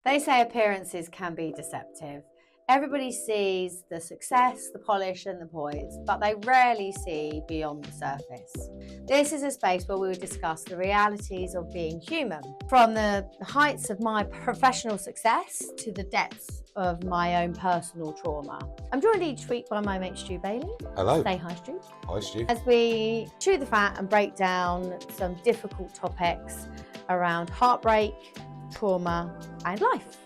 They say appearances can be deceptive. Everybody sees the success, the polish, and the poise, but they rarely see beyond the surface. This is a space where we will discuss the realities of being human, from the heights of my professional success to the depths of my own personal trauma. I'm joined each week by my mate Stu Bailey. Hello. Say hi, Stu. Hi, Stu. As we chew the fat and break down some difficult topics around heartbreak, trauma, and life.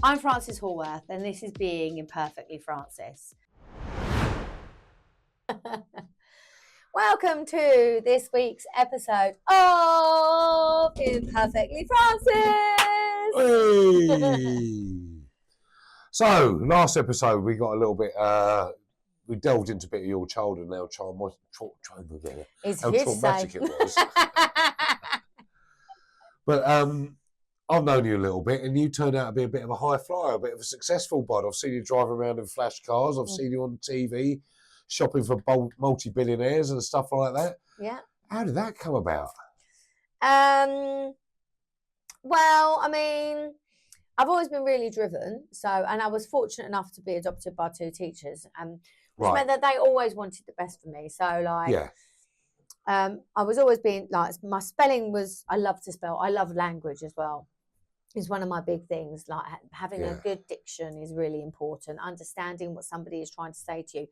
I'm Frances Hallworth, and this is Being Imperfectly Frances. Welcome to this week's episode of Imperfectly Frances. Hey. So, last episode we got a little bit, we delved into a bit of your childhood and how traumatic it was. But I've known you a little bit, and you turned out to be a bit of a high flyer, a bit of a successful bud. I've seen you driving around in flash cars. I've seen you on TV, shopping for multi-billionaires and stuff like that. Yeah. How did that come about? Well, I mean, I've always been really driven. And I was fortunate enough to be adopted by two teachers, which meant that they always wanted the best for me. So, I was always being like, my spelling was, I love to spell. I love language as well. Is one of my big things. Like having a good diction is really important. Understanding what somebody is trying to say to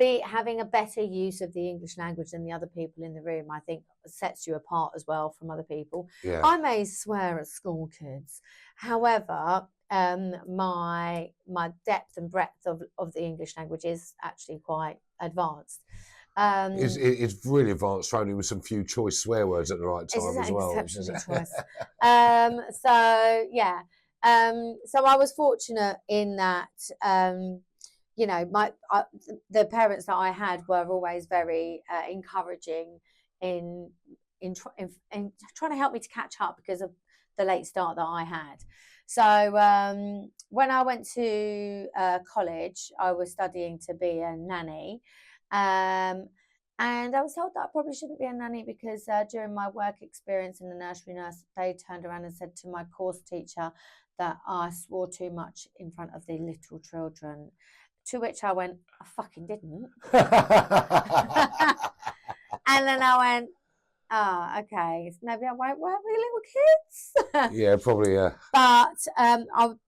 you. Having a better use of the English language than the other people in the room, I think sets you apart as well from other people. Yeah. I may swear at school kids. However, my depth and breadth of the English language is actually quite advanced. It's really advanced, thrown with some few choice swear words at the right time as well. Exceptionally choice. So I was fortunate in that, the parents that I had were always very encouraging in trying to help me to catch up because of the late start that I had. So when I went to college, I was studying to be a nanny. And I was told that I probably shouldn't be a nanny because during my work experience in the nursery nurse, they turned around and said to my course teacher that I swore too much in front of the little children, to which I went, I fucking didn't. And then I went, oh, okay, so maybe I won't work with little kids. Yeah, probably, yeah. But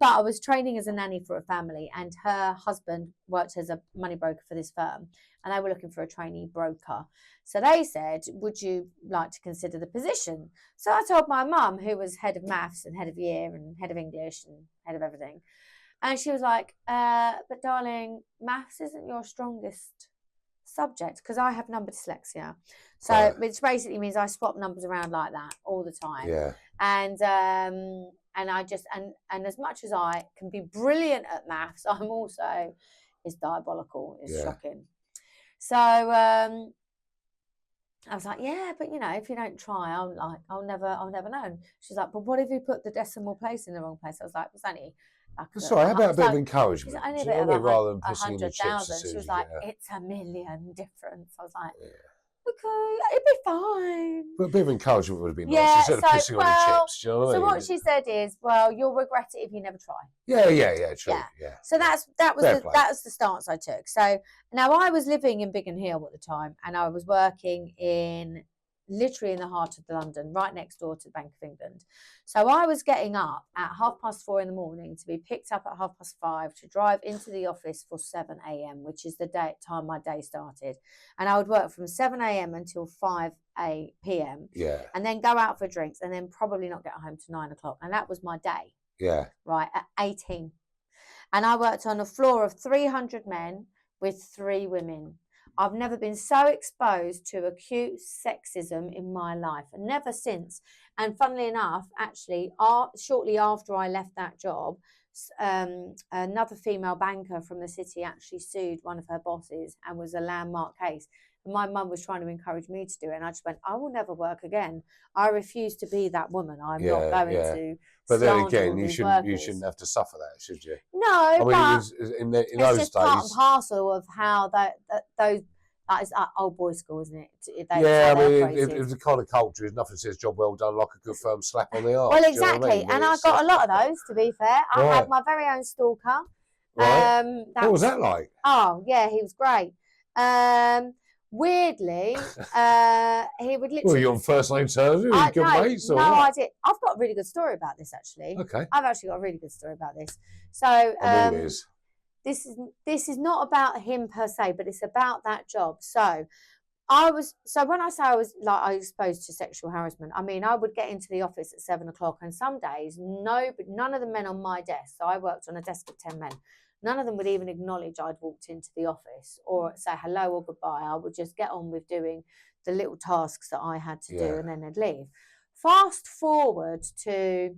I was training as a nanny for a family, and her husband worked as a money broker for this firm, and they were looking for a trainee broker. So they said, would you like to consider the position? So I told my mum, who was head of maths and head of year and head of English and head of everything. And she was like, but darling, maths isn't your strongest subject because I have number dyslexia. So which basically means I swap numbers around like that all the time. Yeah. And I just and as much as I can be brilliant at maths, I'm also is diabolical. It's shocking. So I was like, yeah, but if you don't try, I'll never know. She's like, but what if you put the decimal place in the wrong place? I was like, it's only sorry, how about a bit of encouragement? Only a bit of rather than pissing in the chips. 100,000. She was like, it's a million difference. I was like, okay, it'd be fine. But a bit of encouragement would have been nice instead of pissing on the chips. Do you know what I mean? So what she said is, well, you'll regret it if you never try. Yeah, true. Yeah. So that was the stance I took. So now I was living in Biggin Hill at the time, and I was working literally in the heart of London, right next door to the Bank of England. So I was getting up at 4:30 in the morning to be picked up at 5:30 to drive into the office for 7 a.m., which is the time my day started. And I would work from 7 a.m. until 5 p.m. Yeah. And then go out for drinks and then probably not get home to 9 o'clock. And that was my day. Yeah. Right, at 18. And I worked on a floor of 300 men with 3 women. I've never been so exposed to acute sexism in my life, and never since. And funnily enough, actually, shortly after I left that job, another female banker from the city actually sued one of her bosses and was a landmark case. And my mum was trying to encourage me to do it, and I just went, I will never work again. I refuse to be that woman. I'm not going to. But then again, you shouldn't have to suffer that, should you? No, I mean, but it was in those it's just days. part and parcel of how those It's like old boys' school, isn't it? Yeah, I mean, it was the kind of culture. There's nothing says job well done like a good firm slap on the arse. Well, exactly. And I got a lot of those, to be fair. I had my very own stalker. Right. What was that like? Oh, yeah, he was great. Weirdly, he would literally... Well, you're on first name terms? Good mates? No, I did. I've got a really good story about this, actually. Okay. I've actually got a really good story about this. So, I'm all ears. This is not about him per se, but it's about that job. So when I say I was exposed to sexual harassment, I mean, I would get into the office at 7 o'clock, and some days, none of the men on my desk, so I worked on a desk of 10 men, none of them would even acknowledge I'd walked into the office or say hello or goodbye. I would just get on with doing the little tasks that I had to do, and then they'd leave. Fast forward to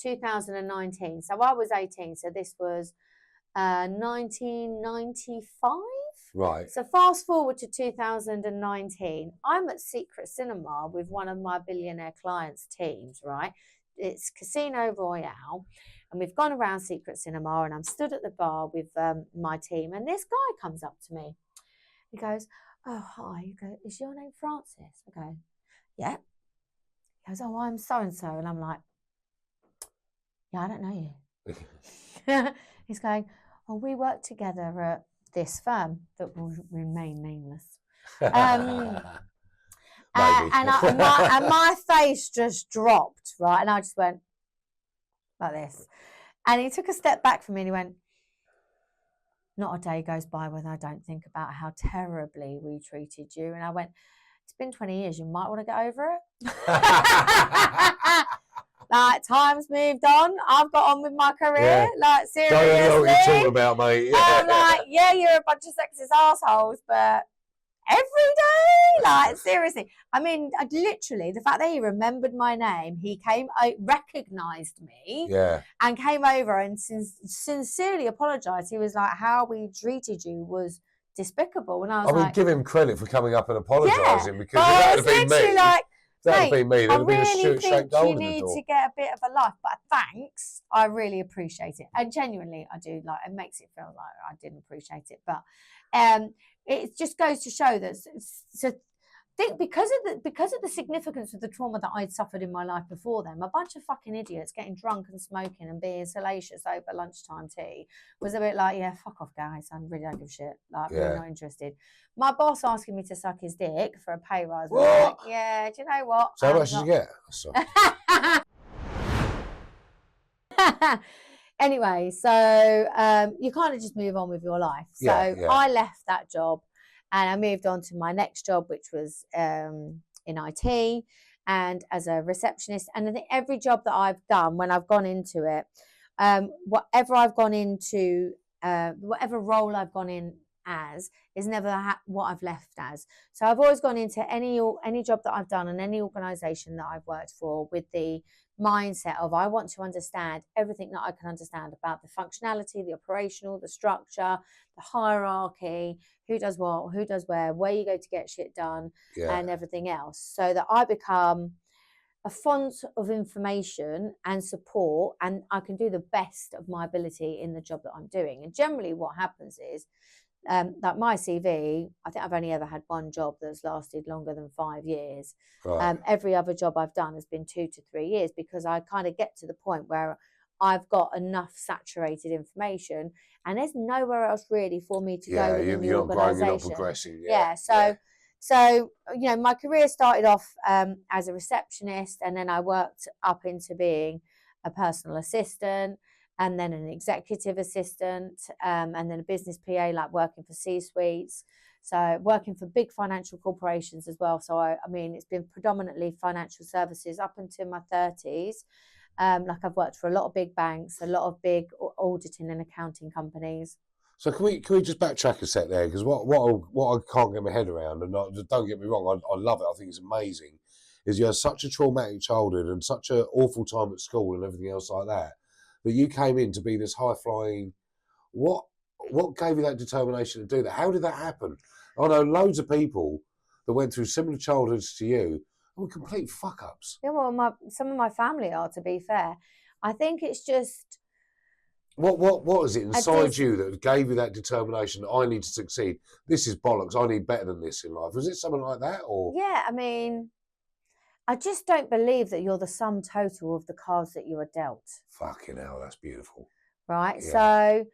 2019. So I was 18, so this was 1995. Right. So fast forward to 2019, I'm at Secret Cinema with one of my billionaire clients' teams, right? It's Casino Royale, and we've gone around Secret Cinema, and I'm stood at the bar with my team, and this guy comes up to me. He goes, "Oh, hi." You go, "Is your name Frances?" I go, "Yeah." He goes, "Oh, I'm so-and-so." And I'm like, "Yeah, I don't know you." He's going, "Oh, we work together at this firm that will remain nameless." And my face just dropped, right? And I just went like this. And he took a step back from me and he went, "Not a day goes by when I don't think about how terribly we treated you." And I went, "It's been 20 years. You might want to get over it." Like, time's moved on. I've got on with my career. Yeah. Like, seriously. Don't know what you're talking about, mate. Yeah. I'm like, yeah, you're a bunch of sexist assholes, but every day? Like, seriously. I mean, literally, the fact that he remembered my name, he recognised me, and came over and sincerely apologised. He was like, "How we treated you was despicable." And I was like, give him credit for coming up and apologising, because if that would have been me. Like, that would be me. There would be a shaped hole in the door. You need to get a bit of a life, but thanks. I really appreciate it, and genuinely, I do. Like, it makes it feel like I didn't appreciate it, but it just goes to show that. So, I think because of the significance of the trauma that I'd suffered in my life before then, a bunch of fucking idiots getting drunk and smoking and being salacious over lunchtime tea was a bit like, yeah, fuck off, guys. I really don't give a shit. Like, really not interested. My boss asking me to suck his dick for a pay rise. Like, yeah, do you know what? So how much did you get? Anyway, so you kind of just move on with your life. So I left that job. And I moved on to my next job, which was in IT and as a receptionist. And I think every job that I've done, when I've gone into it, whatever I've gone into, whatever role I've gone in as, is never what I've left as. So I've always gone into any job that I've done and any organisation that I've worked for with the mindset of, I want to understand everything that I can understand about the functionality, the operational, the structure, the hierarchy, who does what, who does where you go to get shit done, and everything else, so that I become a font of information and support, and I can do the best of my ability in the job that I'm doing. And generally what happens is, like my CV, I think I've only ever had one job that's lasted longer than 5 years. Right. Every other job I've done has been 2 to 3 years, because I kind of get to the point where I've got enough saturated information, and there's nowhere else really for me to go within the organisation. You're not progressing. So you know, my career started off as a receptionist, and then I worked up into being a personal assistant, and then an executive assistant, and then a business PA, like working for C-suites. So working for big financial corporations as well. So I mean, it's been predominantly financial services up until my 30s. Like, I've worked for a lot of big banks, a lot of big auditing and accounting companies. So can we just backtrack a sec there? Because what I can't get my head around, and don't get me wrong, I love it, I think it's amazing, is you had such a traumatic childhood and such an awful time at school and everything else like that, that you came in to be this high-flying. What gave you that determination to do that? How did that happen? I know loads of people that went through similar childhoods to you were complete fuck-ups. Yeah, well, some of my family are, to be fair. I think it's just, What was it inside you that gave you that determination that I need to succeed? This is bollocks. I need better than this in life. Was it something like that, or? Yeah, I mean, I just don't believe that you're the sum total of the cards that you are dealt. Fucking hell, that's beautiful. Right. Yeah. So,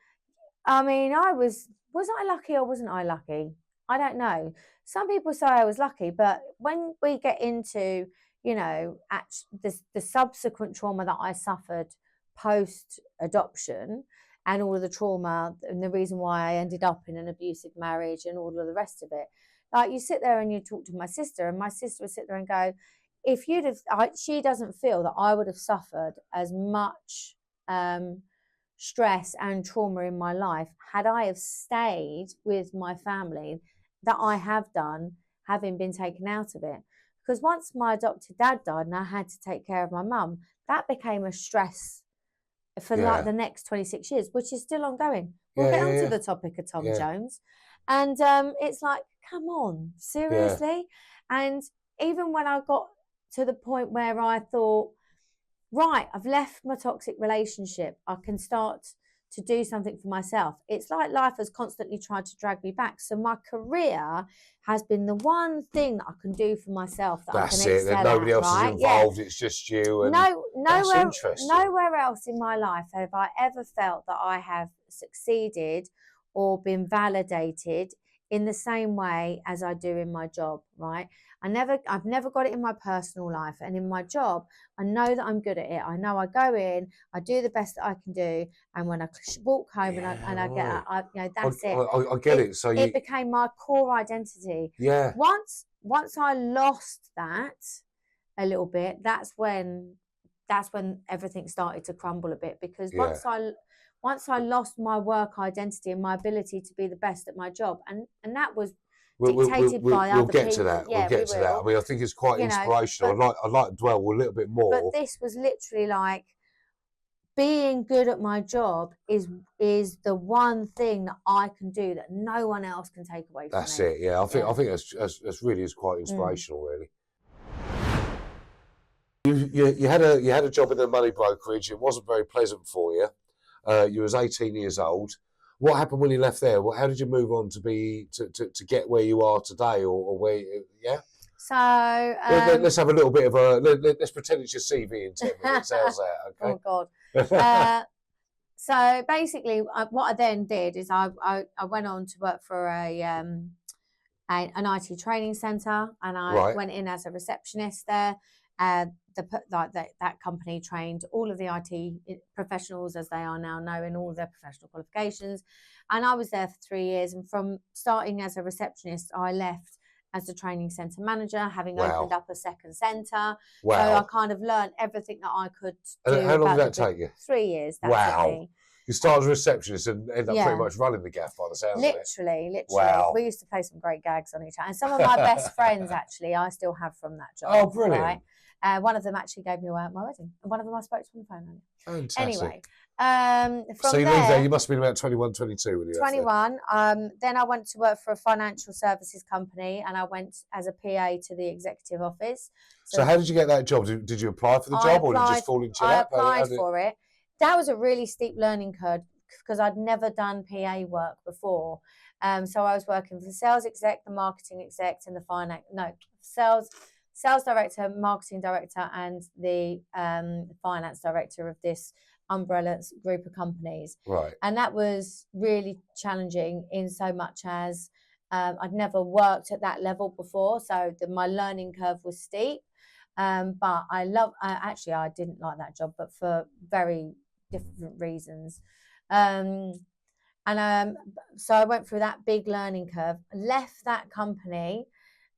I mean, was I lucky or wasn't I lucky? I don't know. Some people say I was lucky, but when we get into, you know, the subsequent trauma that I suffered post adoption and all of the trauma and the reason why I ended up in an abusive marriage and all of the rest of it, like you sit there and you talk to my sister, and my sister would sit there and go, if you'd have, she doesn't feel that I would have suffered as much stress and trauma in my life had I have stayed with my family that I have done, having been taken out of it. Because once my adopted dad died and I had to take care of my mum, that became a stress for like the next 26 years, which is still ongoing. We'll get onto the topic of Tom Jones. And it's like, come on, seriously? And even when I got to the point where I thought, right, I've left my toxic relationship, I can start to do something for myself. It's like life has constantly tried to drag me back. So my career has been the one thing that I can do for myself that I can excel That nobody else is involved. Yeah. It's just you. And nowhere else in my life have I ever felt that I have succeeded or been validated in the same way as I do in my job, right? I've never got it in my personal life, and in my job, I know that I'm good at it. I know I go in, I do the best that I can do, and when I walk home and I get out, you know, that's it. I get it. So it became my core identity. Yeah. Once I lost that a little bit, that's when everything started to crumble a bit, because once I lost my work identity and my ability to be the best at my job, and that was dictated by other people. We'll get to that. Yeah, we'll get to that. I mean, I think it's quite inspirational. I'd like to dwell a little bit more. But this was literally like, being good at my job is the one thing that I can do that no one else can take away from me. That's it. Yeah, I think that's really is quite inspirational, really. You had a job in a money brokerage. It wasn't very pleasant for you. You was 18 years old. What happened when you left there? How did you move on to get where you are today, or where? Yeah. So let's have a little bit of a. Let's pretend it's your CV in 10 minutes. How's that? Okay. Oh God. So basically, what I then did is I went on to work for an IT training centre, and I went in as a receptionist there. That company trained all of the IT professionals, as they are now known, all of their professional qualifications, and I was there for 3 years. And from starting as a receptionist, I left as a training centre manager, having opened up a second centre. So I kind of learned everything that I could do. And how long did that take you? 3 years. Wow. You started as a receptionist and ended up pretty much running the gaff by the sounds of it. Literally. Wow. We used to play some great gags on each other. And some of my best friends, actually, I still have from that job. Oh, brilliant. Right? One of them actually gave me away at my wedding. And one of them I spoke to on the phone. Fantastic. Anyway. So you leave there, you must have been about 21, 22 when you 21. Then I went to work for a financial services company, and I went as a PA to the executive office. So how did you get that job? Did you apply for the job, or did you just fall into your lap? I applied for it. That was a really steep learning curve because I'd never done PA work before. So I was working for the sales exec, the marketing exec, and the sales director, marketing director, and the finance director of this umbrella group of companies. Right. And that was really challenging in so much as I'd never worked at that level before. So my learning curve was steep. But I didn't like that job, but for very different reasons. So I went through that big learning curve, left that company,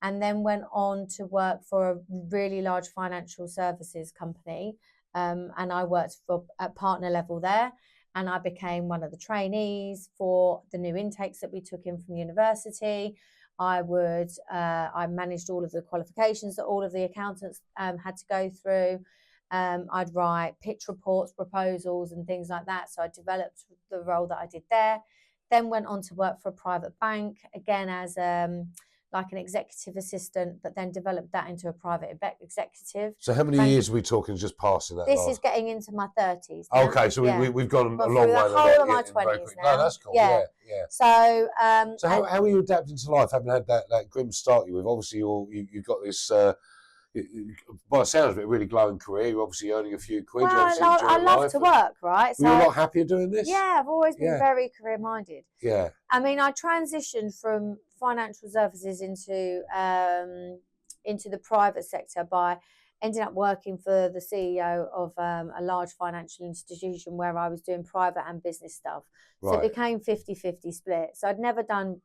and then went on to work for a really large financial services company. And I worked at partner level there, and I became one of the trainees for the new intakes that we took in from university. I managed all of the qualifications that all of the accountants had to go through. I'd write pitch reports, proposals, and things like that. So I developed the role that I did there. Then went on to work for a private bank, again as like an executive assistant, but then developed that into a private executive. So how many years are we talking just passing that? This is getting into my 30s now. Okay, so we've gone a long way. The whole of my 20s now. No, that's cool. Yeah. So how are you adapting to life, having had that grim start you with? Obviously, you've got this. By the sounds of it, a really glowing career. You're obviously earning a few quid. Well, I love to work, right? So, were you a lot happier doing this? Yeah, I've always been very career-minded. Yeah. I mean, I transitioned from financial services into the private sector by ending up working for the CEO of a large financial institution where I was doing private and business stuff. So it became 50-50 split. So I'd never done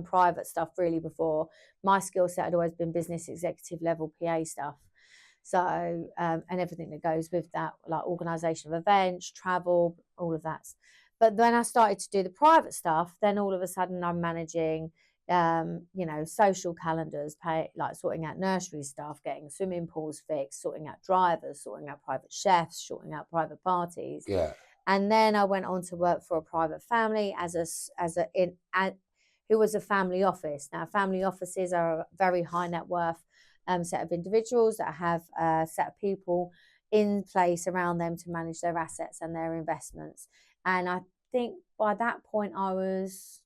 private stuff really before. My skill set had always been business executive level PA stuff. So and everything that goes with that, like organisation of events, travel, all of that. But when I started to do the private stuff, then all of a sudden I'm managing social calendars, like sorting out nursery staff, getting swimming pools fixed, sorting out drivers, sorting out private chefs, sorting out private parties. Yeah. And then I went on to work for a private family who was a family office. Now, family offices are a very high net worth set of individuals that have a set of people in place around them to manage their assets and their investments. And I think by that point I was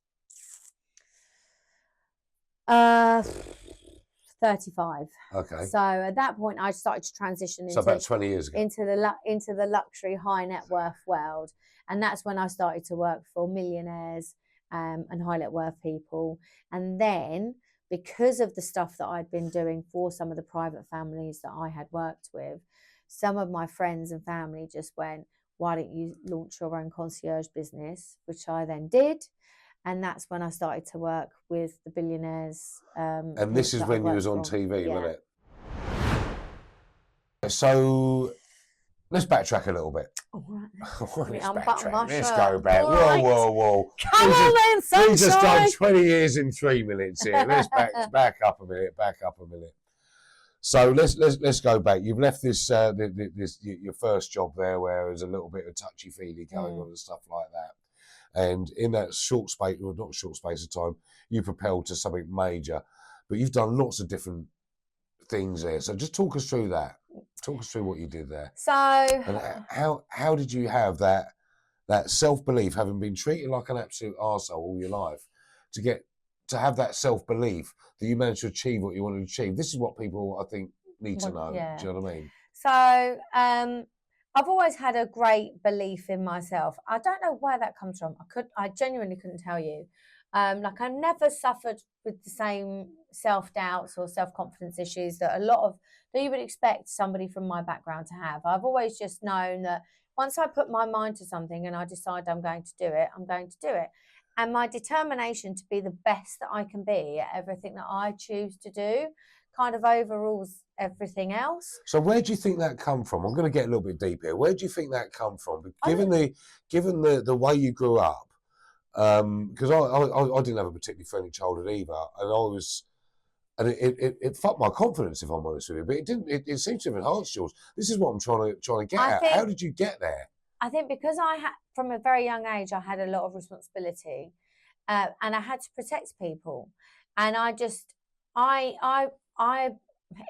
35. Okay. So at that point I started to transition into about 20 years ago into the luxury high net worth world, and that's when I started to work for millionaires and high net worth people. And then because of the stuff that I'd been doing for some of the private families that I had worked with, some of my friends and family just went, why don't you launch your own concierge business? Which I then did. And that's when I started to work with the billionaires. And this is when you was on TV, wasn't it? So let's backtrack a little bit. All right. Let's go back. Right. Whoa. Come on then, sunshine. We just done 20 years in 3 minutes here. Let's back up a minute. So let's go back. You've left this your first job there, where there's a little bit of touchy-feely going on and stuff like that. And in that short space, or not short space of time, you propelled to something major. But you've done lots of different things there. So just talk us through that. Talk us through what you did there. So, and how did you have that self-belief, having been treated like an absolute arsehole all your life, to have that self-belief that you managed to achieve what you wanted to achieve? This is what people, I think, need to know. Yeah. Do you know what I mean? So, I've always had a great belief in myself. I don't know where that comes from. I genuinely couldn't tell you. Like I never suffered with the same self-doubts or self-confidence issues that you would expect somebody from my background to have. I've always just known that once I put my mind to something and I decide I'm going to do it, I'm going to do it. And my determination to be the best that I can be at everything that I choose to do kind of overrules everything else. So where do you think that come from? I'm going to get a little bit deep here. Where do you think that come from? Given the way you grew up, because I didn't have a particularly friendly childhood either, and it fucked my confidence, if I'm honest with you. But it didn't. It seems to have enhanced yours. This is what I'm trying to get at. How did you get there? I think because from a very young age, I had a lot of responsibility, and I had to protect people, and I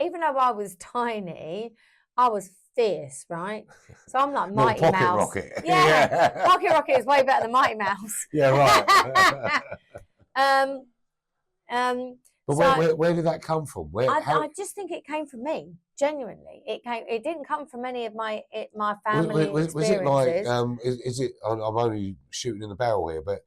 even though I was tiny, I was fierce, right? So I'm like Mighty Pocket Mouse. Rocket. Yeah. Pocket Rocket is way better than Mighty Mouse. Yeah, right. But where did that come from? I just think it came from me. Genuinely, it didn't come from any of my family experiences. Was it like? Is it? I'm only shooting in the barrel here, but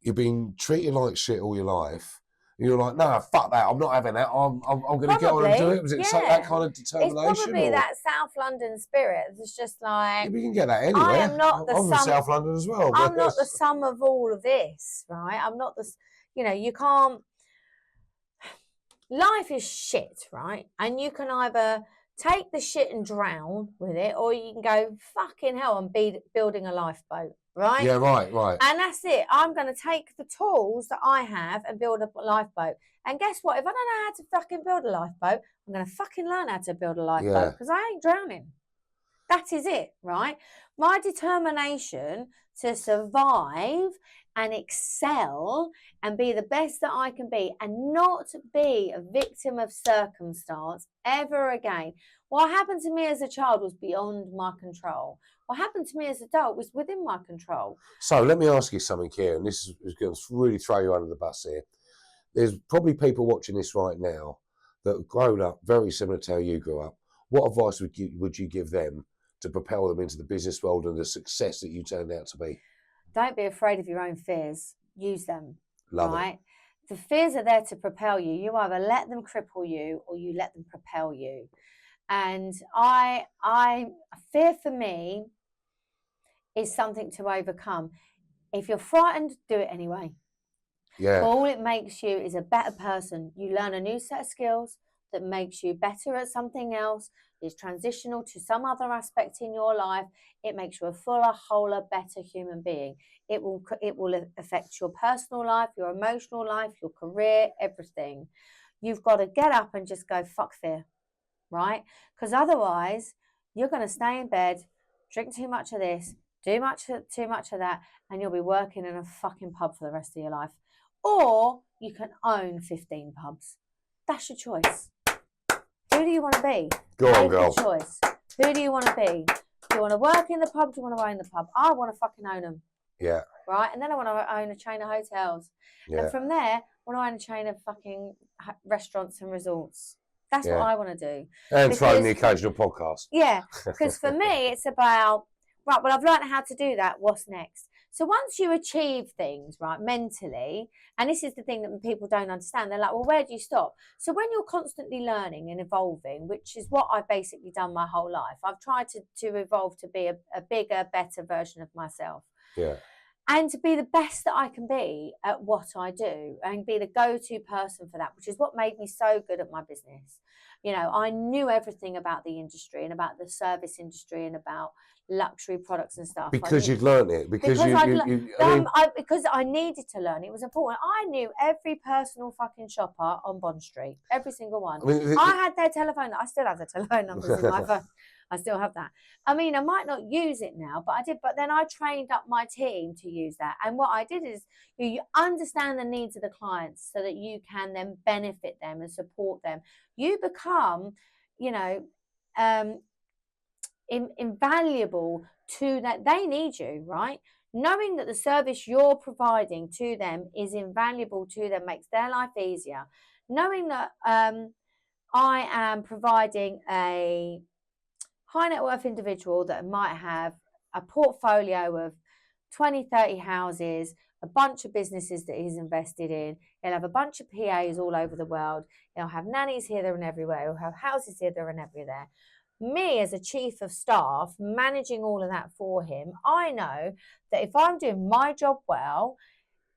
you've been treated like shit all your life. You're like, no, fuck that. I'm not having that. I'm going to get on and do it. Was it that kind of determination? It's probably that South London spirit. It's just like... Yeah, we can get that anywhere. I am not the I'm from South London as well. I'm not the sum of all of this, right? I'm not the... you can't... Life is shit, right? And you can either take the shit and drown with it, or you can go, fucking hell, and be building a lifeboat. Right? Yeah, right. And that's it. I'm going to take the tools that I have and build a lifeboat. And guess what? If I don't know how to fucking build a lifeboat, I'm going to fucking learn how to build a lifeboat because I ain't drowning. That is it, right? My determination to survive and excel and be the best that I can be and not be a victim of circumstance ever again. What happened to me as a child was beyond my control. What happened to me as an adult was within my control. So let me ask you something here, and this is going to really throw you under the bus here. There's probably people watching this right now that have grown up very similar to how you grew up. What advice would you give them to propel them into the business world and the success that you turned out to be? Don't be afraid of your own fears. Use them. Love right? it. The fears are there to propel you. You either let them cripple you or you let them propel you. And fear for me is something to overcome. If you're frightened, do it anyway. Yeah. All it makes you is a better person. You learn a new set of skills that makes you better at something else, is transitional to some other aspect in your life. It makes you a fuller, wholer, better human being. It will affect your personal life, your emotional life, your career, everything. You've got to get up and just go, fuck fear, right? Because otherwise, you're going to stay in bed, drink too much of this, do too much of that, and you'll be working in a fucking pub for the rest of your life. Or you can own 15 pubs. That's your choice. Who do you want to be? Go on, girl. Make a choice. Who do you want to be? Do you want to work in the pub? Do you want to own the pub? I want to fucking own them. Yeah. Right? And then I want to own a chain of hotels. Yeah. And from there, I want to own a chain of fucking restaurants and resorts. That's what I want to do. And throw in the occasional podcast. Yeah. Because for me, it's about, right, well, I've learned how to do that. What's next? So once you achieve things, right, mentally, and this is the thing that people don't understand, they're like, well, where do you stop? So when you're constantly learning and evolving, which is what I've basically done my whole life, I've tried to evolve to be a bigger, better version of myself. Yeah. And to be the best that I can be at what I do and be the go-to person for that, which is what made me so good at my business. You know, I knew everything about the industry and about the service industry and about luxury products and stuff. Because you'd learned it. Because I needed to learn. It was important. I knew every personal fucking shopper on Bond Street. Every single one. I had their telephone. I still have their telephone numbers in my phone. I still have that. I mean, I might not use it now, but I did. But then I trained up my team to use that. And what I did is you understand the needs of the clients so that you can then benefit them and support them. You become, you know, invaluable to that. They need you, right? Knowing that the service you're providing to them is invaluable to them makes their life easier. Knowing that I am providing a high net worth individual that might have a portfolio of 20, 30 houses, a bunch of businesses that he's invested in. He'll have a bunch of PAs all over the world. He'll have nannies here, there and everywhere. He'll have houses here, there and everywhere. Me as a chief of staff, managing all of that for him, I know that if I'm doing my job well,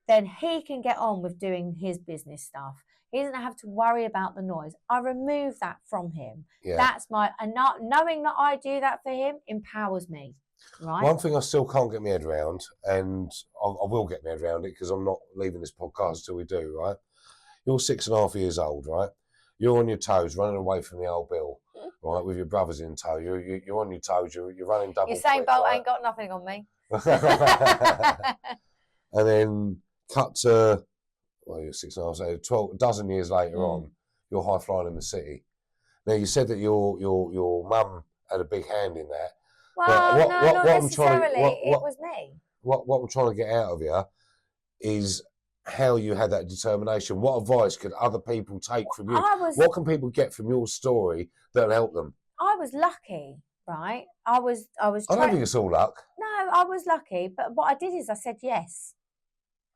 then he can get on with doing his business stuff. He doesn't have to worry about the noise. I remove that from him. Yeah. That's knowing that I do that for him empowers me. Right. One thing I still can't get my head around, and I will get my head around it because I'm not leaving this podcast until we do, right? You're 6.5 years old, right? You're on your toes, running away from the old Bill, right? With your brothers in tow. You're on your toes. You're running double. You're saying Bolt right? Ain't got nothing on me. And then cut to, well, you're 6.5, so 12 dozen years later on, you're high flying in the city. Now you said that your mum had a big hand in that. Well, not necessarily. It was me. What I'm trying to get out of you is how you had that determination. What advice could other people take from you? What can people get from your story that'll help them? I was lucky, right? I don't think it's all luck. No, I was lucky, but what I did is I said yes.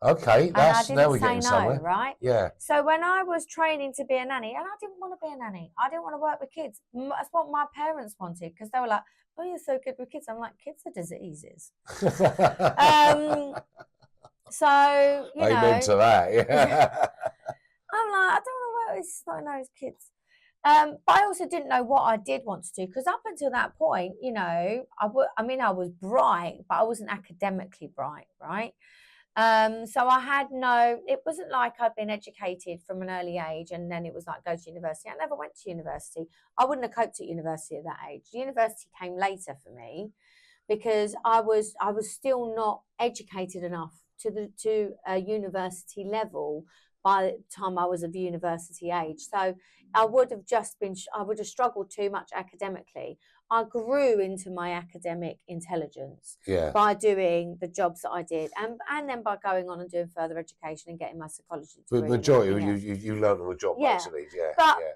Okay, now we're getting somewhere, right? Yeah. So when I was training to be a nanny, and I didn't want to be a nanny, I didn't want to work with kids. That's what my parents wanted because they were like, "Oh, you're so good with kids." I'm like, "Kids are diseases." So you know, amen to that. Yeah. I'm like, I don't want to work with snot-nosed kids. But I also didn't know what I did want to do because up until that point, you know, I was bright, but I wasn't academically bright, right? So I had it wasn't like I'd been educated from an early age and then it was like go to university. I never went to university. I wouldn't have coped at university at that age. University came later for me because I was still not educated enough to a university level by the time I was of university age. So I would have struggled too much academically. I grew into my academic intelligence by doing the jobs that I did, and then by going on and doing further education and getting my psychology degree. The majority you learned on the job, basically.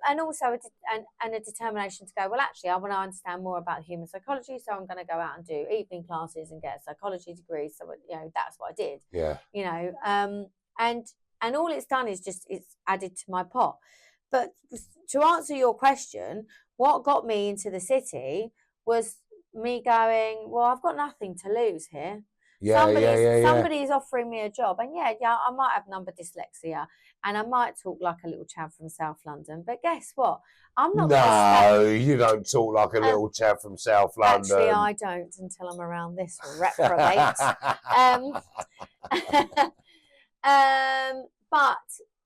And also a determination to go, well, actually, I want to understand more about human psychology, so I'm going to go out and do evening classes and get a psychology degree. So that's what I did. And all it's done is it's added to my pot. But to answer your question, what got me into the city was me going, well, I've got nothing to lose here. Somebody's offering me a job, and I might have number dyslexia, and I might talk like a little chap from South London. But guess what? I'm not. No, you don't talk like a little chap from South London. Actually, I don't until I'm around this reprobate. But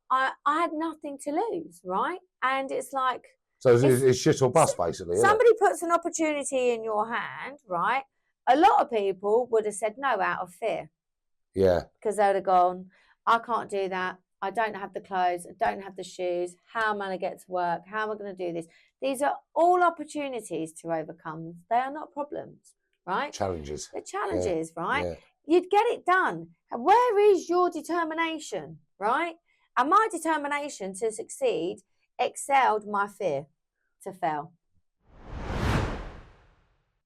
I had nothing to lose, right? And it's like... So it's shit or bust, basically. Somebody puts an opportunity in your hand, right? A lot of people would have said no out of fear. Yeah. Because they would have gone, I can't do that. I don't have the clothes. I don't have the shoes. How am I going to get to work? How am I going to do this? These are all opportunities to overcome. They are not problems, right? Challenges. They're challenges, right? Yeah. You'd get it done. And where is your determination, right? And my determination to succeed excelled my fear to fail.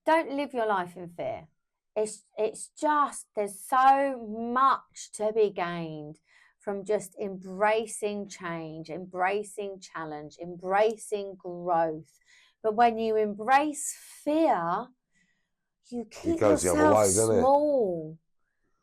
Don't live your life in fear. It's just, there's so much to be gained from just embracing change, embracing challenge, embracing growth. But when you embrace fear, you keep yourself small,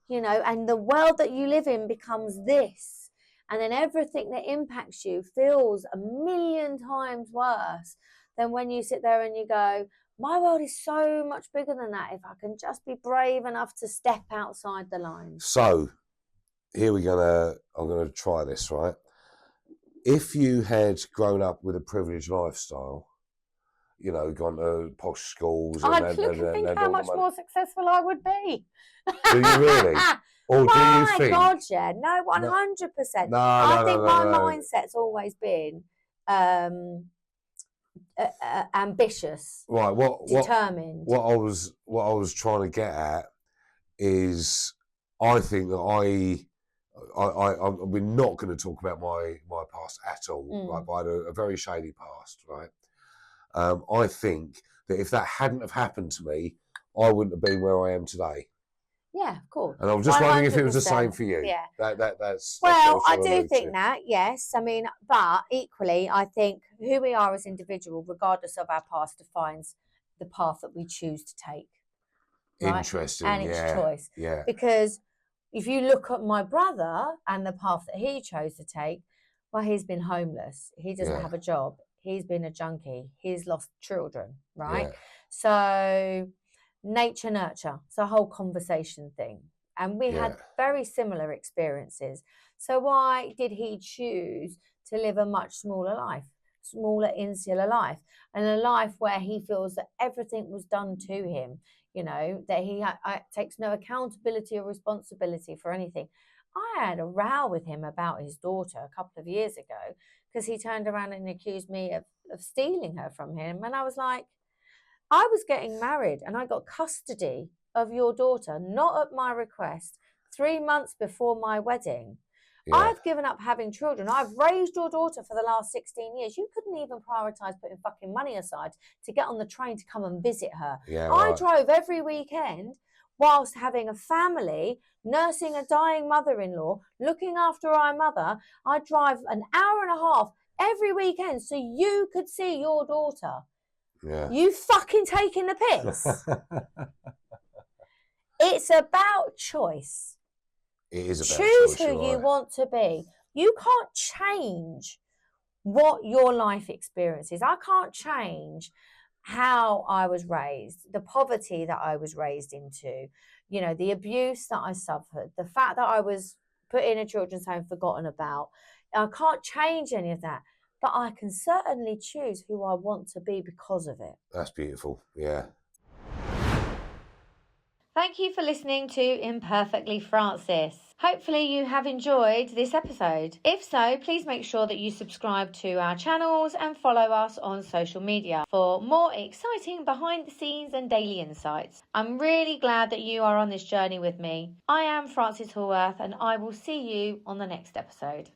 and the world that you live in becomes this. And then everything that impacts you feels a million times worse than when you sit there and you go, my world is so much bigger than that if I can just be brave enough to step outside the lines. So, I'm gonna try this, right? If you had grown up with a privileged lifestyle, gone to posh schools... I'd think how much more successful I would be. Do you really? Or do you think? My God, yeah. No, 100%. I think my mindset's always been ambitious, right? Determined. What I was trying to get at is, I think that we're not going to talk about my past at all. Right, but I had a very shady past, right? I think that if that hadn't have happened to me, I wouldn't have been where I am today. Yeah, of course. And I was just wondering if it was the same for you. Yeah. That's well, I do think that, yes. I mean, but equally, I think who we are as individuals, regardless of our past, defines the path that we choose to take. Right? Interesting. And it's choice. Yeah. Because if you look at my brother and the path that he chose to take, well, he's been homeless. He doesn't have a job. He's been a junkie. He's lost children, right? Yeah. So... nature, nurture. It's a whole conversation thing. And we had very similar experiences. So why did he choose to live a much smaller life, smaller, insular life, and a life where he feels that everything was done to him, that he takes no accountability or responsibility for anything? I had a row with him about his daughter a couple of years ago because he turned around and accused me of stealing her from him. And I was like, I was getting married and I got custody of your daughter, not at my request, 3 months before my wedding. Yeah. I've given up having children. I've raised your daughter for the last 16 years. You couldn't even prioritise putting fucking money aside to get on the train to come and visit her. Yeah, I drove every weekend whilst having a family, nursing a dying mother-in-law, looking after our mother. I'd drive an hour and a half every weekend so you could see your daughter. Yeah. You fucking taking the piss. It's about choice. It is about choose choice, who you want to be. You can't change what your life experience is. I can't change how I was raised, the poverty that I was raised into, the abuse that I suffered, the fact that I was put in a children's home, forgotten about. I can't change any of that. But I can certainly choose who I want to be because of it. That's beautiful, yeah. Thank you for listening to Imperfectly Frances. Hopefully you have enjoyed this episode. If so, please make sure that you subscribe to our channels and follow us on social media for more exciting behind the scenes and daily insights. I'm really glad that you are on this journey with me. I am Frances Hallworth and I will see you on the next episode.